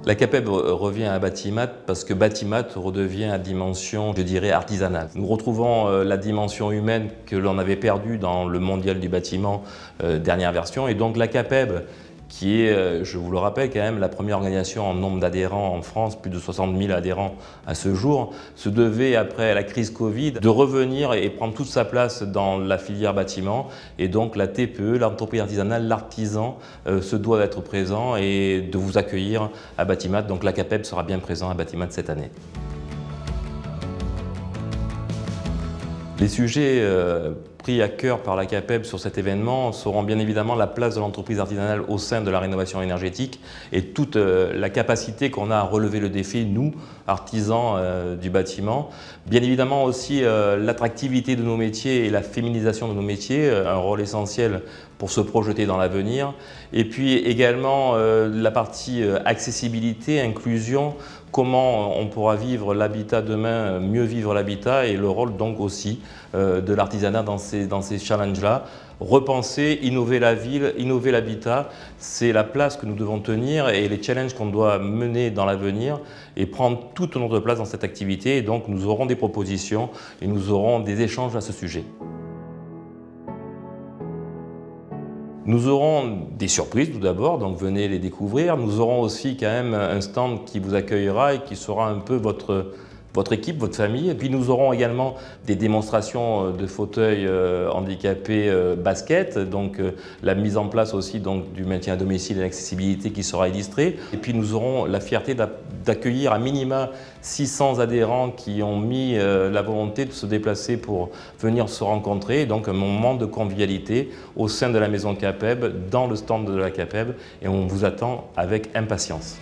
La CAPEB revient à Batimat parce que Batimat redevient à dimension, je dirais, artisanale. Nous retrouvons la dimension humaine que l'on avait perdue dans le mondial du bâtiment, dernière version. Et donc la CAPEB, qui est, je vous le rappelle quand même, la première organisation en nombre d'adhérents en France, plus de 60 000 adhérents à ce jour, se devait, après la crise Covid, de revenir et prendre toute sa place dans la filière bâtiment. Et donc la TPE, l'entreprise artisanale, l'artisan, se doit d'être présent et de vous accueillir à Batimat. Donc la CAPEB sera bien présent à Batimat cette année. Les sujets pris à cœur par la CAPEB sur cet événement seront bien évidemment la place de l'entreprise artisanale au sein de la rénovation énergétique et toute la capacité qu'on a à relever le défi, nous, artisans du bâtiment. Bien évidemment aussi l'attractivité de nos métiers et la féminisation de nos métiers, un rôle essentiel pour se projeter dans l'avenir. Et puis également la partie accessibilité, inclusion, comment on pourra vivre l'habitat demain, mieux vivre l'habitat et le rôle donc aussi de l'artisanat dans ces challenges-là. Repenser, innover la ville, innover l'habitat, c'est la place que nous devons tenir et les challenges qu'on doit mener dans l'avenir et prendre toute notre place dans cette activité. Et donc nous aurons des propositions et nous aurons des échanges à ce sujet. Nous aurons des surprises tout d'abord, donc venez les découvrir. Nous aurons aussi quand même un stand qui vous accueillera et qui sera un peu votre équipe, votre famille. Et puis nous aurons également des démonstrations de fauteuils handicapés basket, donc la mise en place aussi donc, du maintien à domicile et l'accessibilité qui sera illustrée. Et puis nous aurons la fierté d'accueillir à minima 600 adhérents qui ont mis la volonté de se déplacer pour venir se rencontrer. Donc un moment de convivialité au sein de la maison CAPEB, dans le stand de la CAPEB, et on vous attend avec impatience.